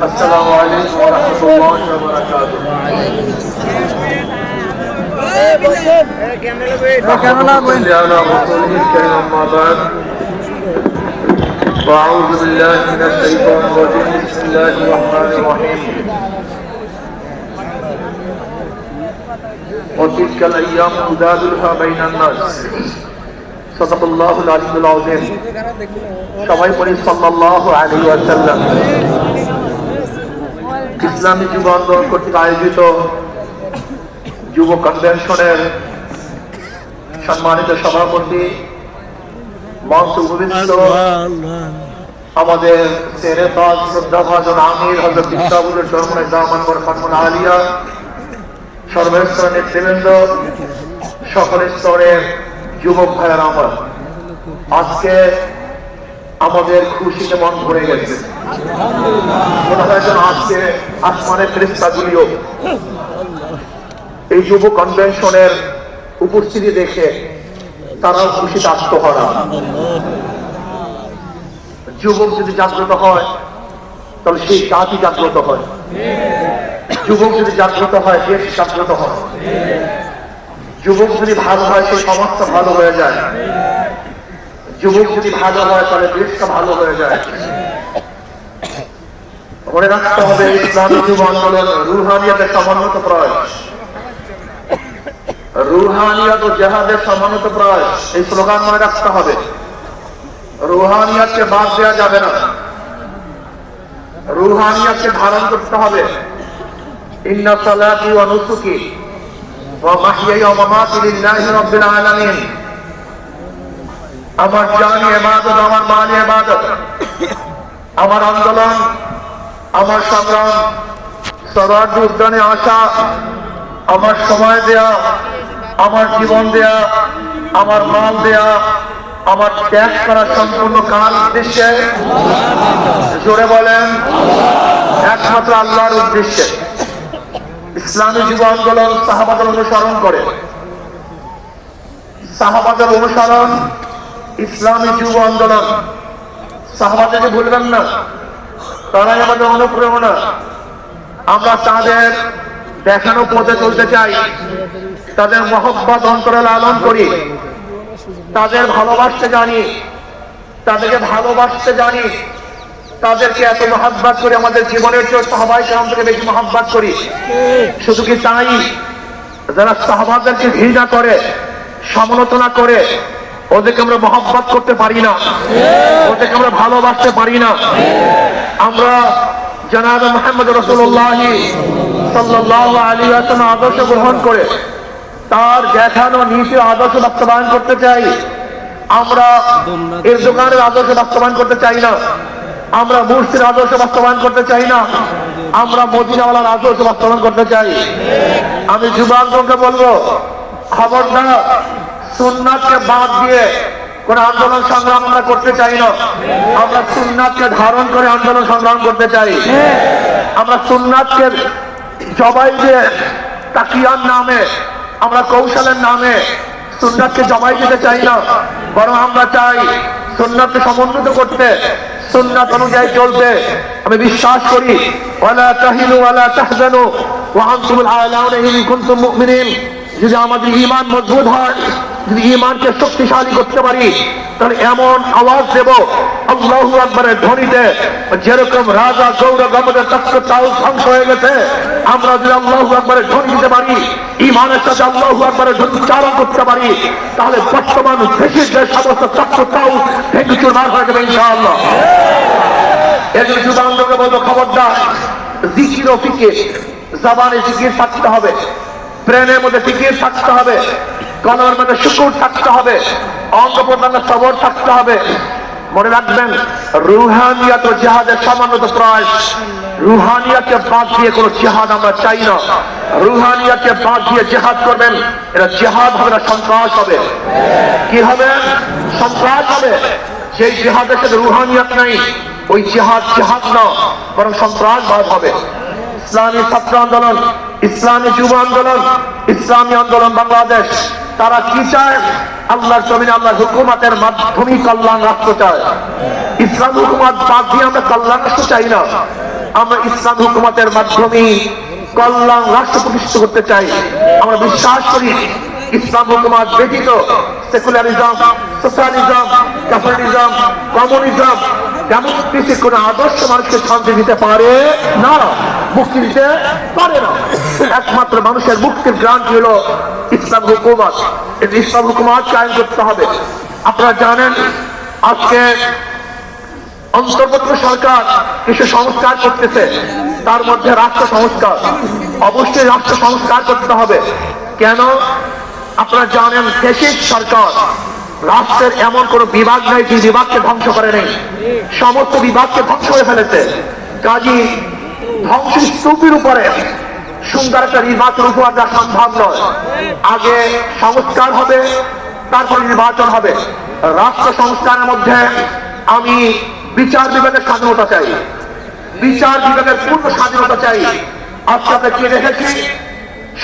আসসালামু আলাইকুম ওয়া রাহমাতুল্লাহি ওয়া বারাকাতুহু। أعوذ بالله من الشيطان الرجيم بسم الله الرحمن الرحيم وتلك الأيام نداولها بين الناس صدق الله العلي العظيم সবাই পড়ি সাল্লাল্লাহু আলাইহি ওয়াসাল্লাম। ইসলামী যুব আন্দোলন কর্তৃক আয়োজিত যুব কনভেনশনের সম্মানিত সভাপতি, মঞ্চ উপবিষ্ট আমাদের সেনেতাজ শ্রদ্ধাভাজন আমির হযরত ইসলামুল শরমুল জামান বরকাতুল আলিয়া, সর্বস্তরের নেতৃবৃন্দ, সকল স্তরের যুবক ভাইয়েরা আমার, আজকে আমাদের খুশিতে মন ভরে গেছে। মনে হয় যেন আজকে আসমানের ফেরেশতাগুলিও এই যুব কনভেনশনের উপস্থিতি দেখে তারাও খুশিতে আত্মহারা। যুবক যদি জাগ্রত হয় তাহলে সেই জাতি জাগ্রত হয়, যুবক যদি জাগ্রত হয় দেশ জাগ্রত হয়, যুবক যদি ভালো হয় সেই সমাজটা ভালো হয়ে যায়, যুবক যদি ভালো হয় তাহলে দেশটা ভালো হয়ে যায়। মনে রাখতে হবে ইসলামী যুব আন্দোলন রুহানিয়াতের সমন্বিত প্রয়াস, রুহানিয়াত ও জিহাদের সমন্বিত প্রয়াস, এই স্লোগান মনে রাখতে হবে। রুহানিয়াতকে বাদ দেওয়া যাবে না, রুহানিয়াতকে ধারণ করতে হবে। ইন্না সালাতি ওয়া নুসুকি ওয়া মাহইয়ায়া ওয়া মামাতি লিল্লাহি রাব্বিল আলামিন। আমার জান ইবাদত, আমার মাল ইবাদত, আমার আন্দোলন, আমার সংগ্রাম, স্বরাজ্য উদ্যানে আসা, আমার সময় দেয়া, আমার জীবন দেয়া, আমার মাল দেয়া, আমার ত্যাগ করা সম্পূর্ণ কার উদ্দেশ্যে? জোরে বলেন, একমাত্র আল্লাহর উদ্দেশ্যে। ইসলামী যুব আন্দোলন সাহাবাদের অনুসরণ করে, সাহাবাদের অনুসরণ ইসলামী যুব আন্দোলন। সাহাবাদেরকে ভুলবেন না, তারাই আমাদের অনুপ্রেরণা। আমরা তাদের দেখানো পথে চলতে চাই, তাদের মহব্বত অন্তরে লালন করি, তাদের ভালোবাসতে জানি, তাদেরকে ভালোবাসতে জানি, তাদেরকে এত মহব্বত করি, আমাদের জীবনের চেয়ে সাহাবায়ে কেরাম থেকে বেশি মহব্বত করি। শুধু কি তাই, যারা সাহাবাদেরকে ঘৃণা করে, সমালোচনা করে, ওদেরকে আমরা মহব্বত করতে পারি না, ওদেরকে আমরা ভালোবাসতে পারি না। আমরা জনাব মুহাম্মদ রাসূলুল্লাহ সাল্লাল্লাহু আলাইহি ওয়াসাল্লাম আদর্শ গ্রহণ করে তার দেখানো নীতি আদর্শ বাস্তবায়ন করতে চাই। আমরা এর দোকানের আদর্শ বাস্তবায়ন করতে চাই না, আমরা মুর্শিদের আদর্শ বাস্তবায়ন করতে চাই না, আমরা মদিনাওয়ালার আদর্শ বাস্তবায়ন করতে চাই। আমি যুবকদেরকে বলবো, খবরদার সুন্নাতকে বাদ দিয়ে কোন আন্দোলন সংগ্রাম আমরা করতে চাই না। আমরা সুন্নাতকে ধারণ করে আন্দোলন সংগ্রাম করতে চাই। আমরা সুন্নাতকে জবাই দিয়ে তাকিয়ার নামে, আমরা কৌশলের নামে সুন্নাতকে জবাই দিতে চাই না, বরং আমরা চাই সুন্নাতকে সমন্বিত করতে, সুন্নাত অনুযায়ী চলতে। আমি বিশ্বাস করি ওয়ালা তাহিনু ওয়ালা তাহজানু ওয়া আনতুমুল আ'লাউনা ইন কুনতুম মুমিনিন। যদি আমাদের ঈমান মজবুত হয়, যদি ঈমানকে শক্তিশালী করতে পারি, তাহলে এমন আওয়াজ দেব আল্লাহু আকবারের ধ্বনিতে, যেরকম রাজা গৌর গমদের তখ্ত চাল ধ্বংস হয়ে গেছে, আমরা যদি আল্লাহু আকবারের ধ্বনি দিতে পারি, ঈমানের সাথে আল্লাহু আকবারের ধ্বনি উচ্চারণ করতে পারি, তাহলে বর্তমান দেশের যে সমস্ত তখ্ত চাল ভেঙে চুরমার হয়ে যাবে ইনশাআল্লাহ। এর জন্য যুব আন্দোলনকে বলবো, খবরদার জিকির ও ফিকির, জবানে জিকির থাকতে হবে, ব্রেনের মধ্যে ফিকির থাকতে হবে, কলমের মধ্যে শুকুর থাকতে হবে, অঙ্গ প্রত্যঙ্গে সবর থাকতে হবে। মনে রাখবেন, রুহানিয়াত ও জিহাদের সমন্বিত প্রয়াস। রুহানিয়াতকে বাদ দিয়ে কোনো জিহাদ আমরা চাই না। রুহানিয়াতকে বাদ দিয়ে জিহাদ করবেন, এটা জিহাদ হবে না, সন্ত্রাস হবে। কি হবে? সন্ত্রাস হবে। সেই জিহাদের সাথে রুহানিয়াত নাই, ওই জিহাদ জিহাদ না, বরং সন্ত্রাসবাদ হবে। ইসলামী ছাত্র আন্দোলন, ইসলামী যুব আন্দোলন, ইসলামী আন্দোলন বাংলাদেশ, তারা কি চায়? আল্লাহর জমিনে আল্লাহর হুকুমতের মাধ্যমে কল্যাণ রাষ্ট্র চায়। ইসলাম হুকুমত বাদ দিয়ে আমরা কল্যাণ রাষ্ট্র চাই না। আমরা ইসলাম হুকুমতের মাধ্যমে কল্যাণ রাষ্ট্র প্রতিষ্ঠিত করতে চাই। আমরা বিশ্বাস করি ইসলাম হুকুমত ব্যতীত সেকুলারিজম, সোশ্যালিজম, ক্যাপিটালিজম, কমিউনিজম ডেমোক্রেসির কোন আদর্শ মানুষকে শান্তি দিতে পারে না, মুক্তি দিতে পারে না। একমাত্র মানুষের মুক্তির গ্রান্টি হলো ইসলাম হুকুমত। ইসলাম হুকুমত কায়েম করতে হবে। আপনারা জানেন আজকে অন্তর্বর্তী সরকার কিছু সংস্কার করতেছে, তার মধ্যে রাষ্ট্র সংস্কার। অবশ্যই রাষ্ট্র সংস্কার করতে হবে। কেন? আপনারা জানেন ফ্যাসিস্ট সরকার, রাষ্ট্রের এমন কোন বিভাগ নেই যে বিভাগকে ধ্বংস করে নেই, সমস্ত বিভাগকে ধ্বংস করে ফেলেছে। কাজী ধ্বংসস্তূপের উপরে সুন্দর একটা নির্বাচন উপহার দেওয়া সম্ভব নয়। আগে সংস্কার হবে, তারপরে নির্বাচন হবে। রাষ্ট্র সংস্কারের মধ্যে আমি বিচার বিভাগের স্বাধীনতা চাই, বিচার বিভাগের পূর্ণ স্বাধীনতা চাই। আজকে আমরা কি দেখেছি,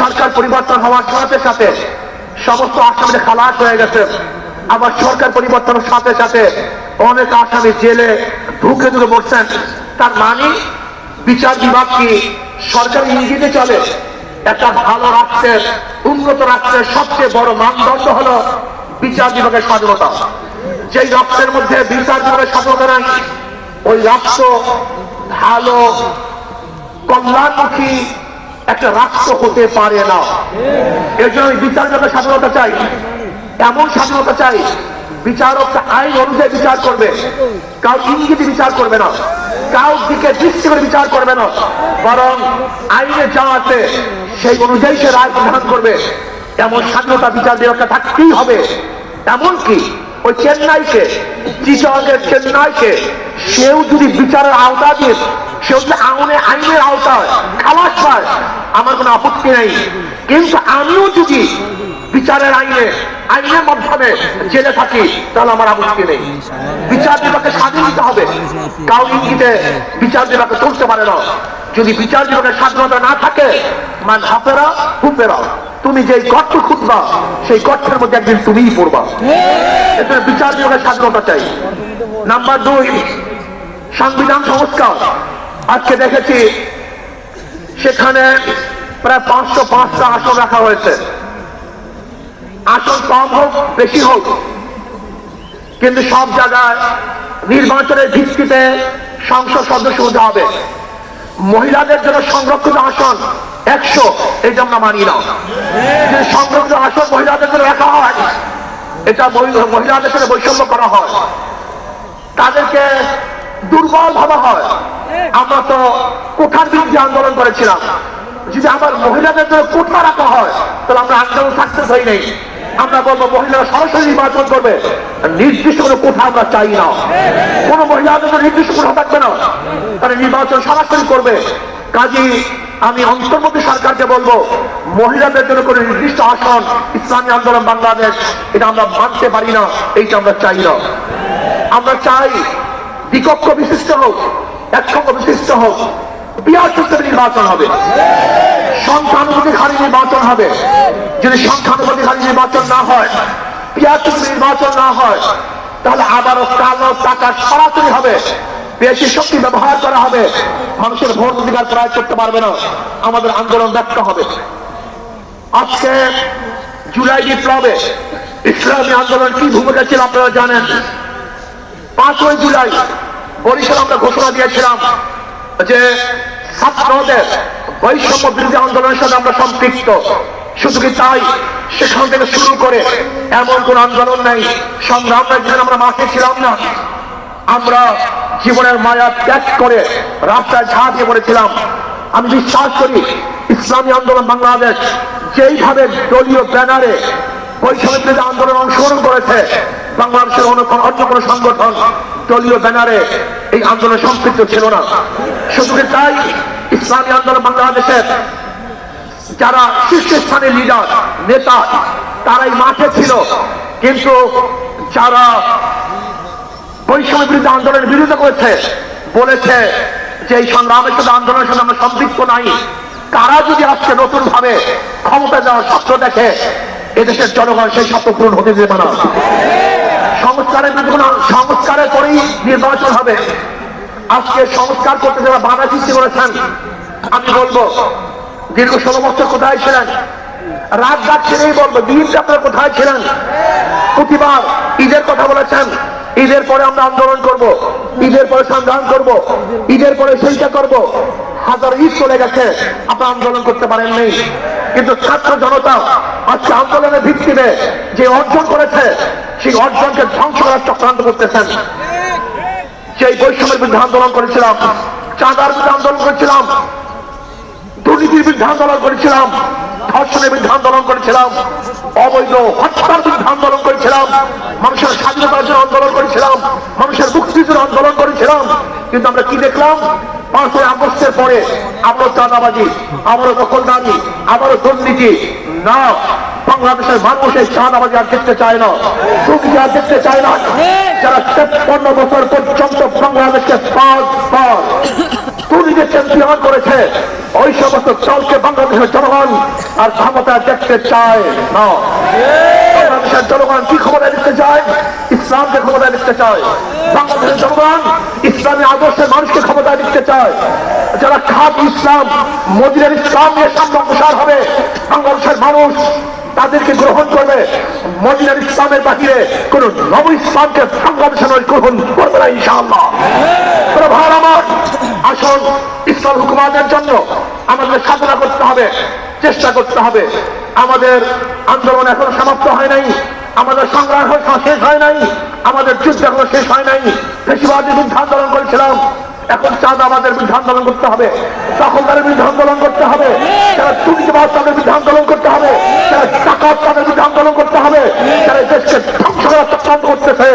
সরকার পরিবর্তন হওয়ার সাথে সাথে সমস্ত আসামিরা খালাস হয়ে গেছে। আবার সরকার পরিবর্তনের সাথে সাথে অনেক আসামি জেলে ঢুকে ঢুকে পড়ছেন। তার মানে বিচার বিভাগ কি সরকারি ইঙ্গিতে চলে? একটা ভালো রাষ্ট্রের, উন্নত রাষ্ট্রের সবচেয়ে বড় মানদণ্ড হলো বিচার বিভাগের স্বাধীনতা। যেই রাষ্ট্রের মধ্যে বিচার বিভাগের স্বাধীনতা নাই, ওই রাষ্ট্র ভালো কল্যাণমুখী একটা রাষ্ট্র হতে পারে না। এর জন্য বিচার বিভাগের স্বাধীনতা চাই, এমন স্বাধীনতা চাই বিচারক আইন অনুযায়ী বিচার করবে, কাউ ইঙ্গিতে বিচার করবে না, কাউ দিকে দৃষ্টি করে বিচার করবে না, বরং আইনে যা আছে সেই অনুযায়ী সে রায় প্রদান করবে। এমন স্বাধীনতা বিচার বিভাগটা থাকতেই হবে। এমনকি ওই চেন্নাইকে, চিটগের চেন্নাইকে সেও যদি বিচারের আওতা দিয়ে, সেও যদি আইনের আওতায় খালাস পায়, আমার কোনো আপত্তি নেই। কিন্তু আমিও যদি বিচারের আইনের মাধ্যমে জেলে থাকি, তাহলে আমার আপত্তি নেই। বিচার বিভাগকে স্বাধীন দিতে হবে, কাউ ইঙ্গিতে বিচার বিভাগকে চলতে পারে না। যদি বিচার বিভাগের স্বাধীনতা না থাকে, মান হাফেরা হুফেরা, তুমি যে গর্ত খুঁজবা সেই গর্তের মধ্যে একদিন তুমিই পড়বা। এখানে বিচার বিভাগের স্বাধীনতা চাই। নাম্বার 2, সংবিধান সংস্কার। আজকে দেখেছি সেখানে প্রায় 505টা আসন রাখা হয়েছে। আসন কম হোক বেশি হোক, কিন্তু সব জায়গায় নির্বাচনের ভিত্তিতে সংসদ সদস্য হতে হবে। মহিলাদের জন্য সংরক্ষিত আসন 100, এটা আমরা মানি না। যে সংরক্ষিত আসন মহিলাদের জন্য রাখা হয়, এটা মহিলাদের সাথে বৈষম্য করা হয়, তাদেরকে দুর্বল ভাবা হয়। আমরা তো কোঠার বিরুদ্ধে আন্দোলন করেছিলাম। যদি আমার মহিলাদের জন্য কোঠা রাখা হয়, তাহলে আমরা আন্দোলন সাকসেস হই নাই। আমরা বলবো মহিলারা সরাসরি নির্বাচন করবে, নির্দিষ্ট কোনো কোঠা আমরা চাই না। কোন মহিলাদের জন্য নির্দিষ্ট কোঠা থাকবে না, তারা নির্বাচন সরাসরি করবে। কাজী আমি অন্তর্বর্তী সরকারকে বলবো, মহিলাদের জন্য কোনো নির্দিষ্ট আসন ইসলামী আন্দোলন বাংলাদেশ এটা আমরা মানতে পারি না, এইটা আমরা চাই না। আমরা চাই দ্বিকক্ষ বিশিষ্ট হোক, এককক্ষ বিশিষ্ট হোক, পিয়ার সিস্টেমে নির্বাচন হবে, সংখ্যানুপাতিক নির্বাচন হবে। যদি সংখ্যানুপাতিক নির্বাচন না হয়, পিয়ার সিস্টেমে নির্বাচন না হয়, তাহলে আবারও কালো টাকা সরাসরি হবে, বেশি শক্তি ব্যবহার করা হবে, মানুষের ভোট অধিকার প্রয়োগ করতে পারবে না, আমাদের আন্দোলন ব্যর্থ হবে। আজকে জুলাই বিপ্লবে ইসলামী আন্দোলন কি ভূমিকা ছিল আপনারা জানেন। 5ই জুলাই বরিশাল আমরা ঘোষণা দিয়েছিলাম যে ছাত্রদের বৈষম্য বিরোধী আন্দোলনের সাথে আমরা সম্পৃক্ত। শুধু কি তাই, সেখান থেকে শুরু করে এমন কোন আন্দোলন নাই, সংগ্রাম নাই যেখানে আমরা মাঠে ছিলাম না। আমরা জীবনের মায়া ত্যাগ করে রাস্তায় ঝাঁপ দিয়ে পড়েছিলাম। আমি বিশ্বাস করি ইসলামী আন্দোলন বাংলাদেশ যেইভাবে দলীয় ব্যানারে বৈষম্য বিরোধী আন্দোলন অংশগ্রহণ করেছে, বাংলাদেশের অন্য কোনো সংগঠন দলীয় ব্যানারে এই আন্দোলনে সম্পৃক্ত ছিল না। শুধু তাই, ইসলামী আন্দোলন বাংলাদেশের যারা শীর্ষস্থানীয় লিডার নেতা তারাই মাঠে ছিল, কিন্তু যারা বৈষম্য বিরোধী আন্দোলনের বিরোধিতা করেছে, বলেছে যে এই সংগ্রামের সাথে আন্দোলনের সাথে আমরা সম্পৃক্ত নাই, তারা যদি আজকে নতুন ভাবে ক্ষমতা যাওয়ার স্বপ্ন দেখে, এদেশের জনগণ সেই স্বপ্ন পূরণ হতে দেবে না। সংস্কারের পরেই নির্বাচন হবে। আজকে সংস্কার করতে যারা বাধা সৃষ্টি করেছেন, আমি বলবো দীর্ঘ 16 বছর কোথায় ছিলেন? রাত রাত ছেড়েই বলবো, দিনটা আপনারা কোথায় ছিলেন? প্রতিবার ঈদের কথা বলেছেন, ঈদের পরে আমরা আন্দোলন করব, ঈদের পরে সংগ্রাম করব, ঈদের পরে সেইটা করব। হাজার ঈদ চলে গেছে, আপনারা আন্দোলন করতে পারেন নেই। কিন্তু ছাত্র জনতা আজকে আন্দোলনের ভিত্তিতে যে অর্জন করেছে, সেই অর্জনকে ধ্বংস করার চক্রান্ত করতেছেন। সেই বৈষম্যের বিরুদ্ধে আন্দোলন করেছিলাম, চাঁদার বিরুদ্ধে আন্দোলন করেছিলাম, দুর্নীতির বিরুদ্ধে আন্দোলন করেছিলাম, ধর্ষণের বিরুদ্ধে আন্দোলন করেছিলাম, অবৈধ হত্যার বিরুদ্ধে আন্দোলন করেছিলাম, মানুষের স্বাধীনতার জন্য আন্দোলন করেছিলাম, মানুষের মুক্তির জন্য আন্দোলন করেছিলাম। কিন্তু আমরা কি দেখলাম? 5ই আগস্টের পরে আবারও চাঁদাবাজি, আবারও দখলদারি, আবারও দুর্নীতি। না, বাংলাদেশের মানুষ এই চাঁদাবাজি আর দেখতে চায় না, দুর্নীতি আর দেখতে চায় না। যারা 53 বছর পর্যন্ত বাংলাদেশকে 5 বার দুর্নীতি চ্যাম্পিয়ন করেছে, ওই সমস্ত দলকে বাংলাদেশের জনগণ আর ক্ষমতা দেখতে চায় না। বাংলাদেশের জনগণ কি ক্ষমতা দেখতে চায়? ইসলামকে ক্ষমতা দেখতে চায়। বাংলাদেশের জনগণ ইসলামী আদর্শের মানুষকে ক্ষমতা দেখতে চায়। যারা খাঁটি ইসলাম, মদিনার ইসলাম নিয়ে সামনে অগ্রসর হবে, বাংলাদেশের মানুষ তাদেরকে গ্রহণ করবে। মদিনার ইসলামের বাহিরে কোন নব ইসলামকে বাংলাদেশের গ্রহণ করবে না ইনশাআল্লাহ। ভাই আমার, আসল ইসলাম হুকুমাতের জন্য আমাদের সাধনা করতে হবে, চেষ্টা করতে হবে। আমাদের আন্দোলন এখনো সমাপ্ত হয় নাই, আমাদের সংগ্রাম শেষ হয় নাই, আমাদের যুদ্ধ এখনো শেষ হয় নাই। বেশিরভাগের বিরুদ্ধে আন্দোলন করেছিলাম, এখন চাঁদাবাদের বিরুদ্ধে আন্দোলন করতে হবে, দখলদারের বিরুদ্ধে আন্দোলন করতে হবে, যারা দুর্নীতিবাজ তাদের বিরুদ্ধে আন্দোলন করতে হবে, যারা ডাকাত তাদের বিরুদ্ধে আন্দোলন করতে হবে, যারা দেশকে ধ্বংস করার চক্রান্ত করতেছে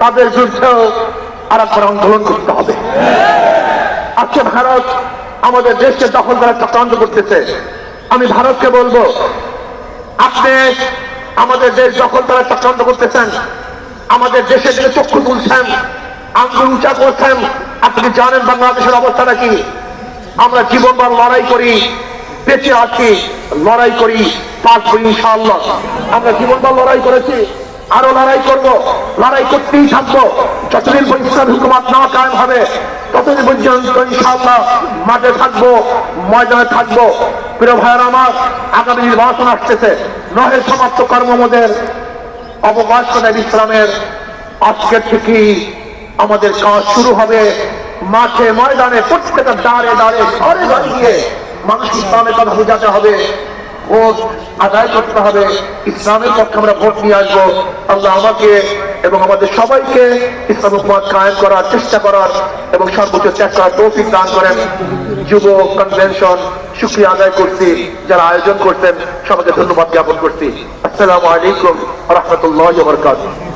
তাদের বিরুদ্ধেও আর একবার আন্দোলন করতে হবে। আজকে ভারত আমাদের দেশকে দখল করার চক্রান্ত করতেছে। আমি ভারতকে বলবো, আপনি আমাদের দেশ দখল করার চক্রান্ত করতেছেন, আমাদের দেশের দিকে চক্ষু তুলছেন, আঙ্গুল উঁচা করছেন। আপনি জানেন বাংলাদেশের অবস্থাটা কি? আমরা জীবনভর লড়াই করি, বেঁচে আছি, লড়াই করি, পারবো ইনশাআল্লাহ। আমরা জীবনভর লড়াই করেছি, আরো লড়াই করব, লড়াই করতেই থাকবো। যতদিন পর্যন্ত হুকুমত না কায়েম হবে ততদিন পর্যন্ত ইনশাআল্লাহ মাঠে থাকবো, ময়দানে থাকবো। প্রিয় ভাইয়ের আমার, আগামী নির্বাচন আসতেছে, নহে সমাপ্ত কর্মমদের অবকাশ নেই ইসলামের। আজকের থেকেই আমাদের কাজ শুরু হবে, মাঠে ময়দানে প্রত্যেকটা দাঁড়ে দাঁড়ে ঘরে ঘরে গিয়ে মানুষ ইসলামের কথা বোঝাতে হবে, ভোট আদায় করতে হবে, ইসলামের পক্ষে আমরা ভোট নিয়ে আসবো। আল্লাহ আমাকে এবং আমাদের সবাইকে ইসলাম হুকুমত কায়েম করার চেষ্টা করার এবং সর্বোচ্চ ত্যাগ করার তৌফিক দান করেন। যুব কনভেনশন শুকরিয়া আদায় করছি, যারা আয়োজন করতেন সবাইকে ধন্যবাদ জ্ঞাপন করছি। আসসালামু আলাইকুম ওয়া রাহমাতুল্লাহি ওয়া বারাকাতুহু।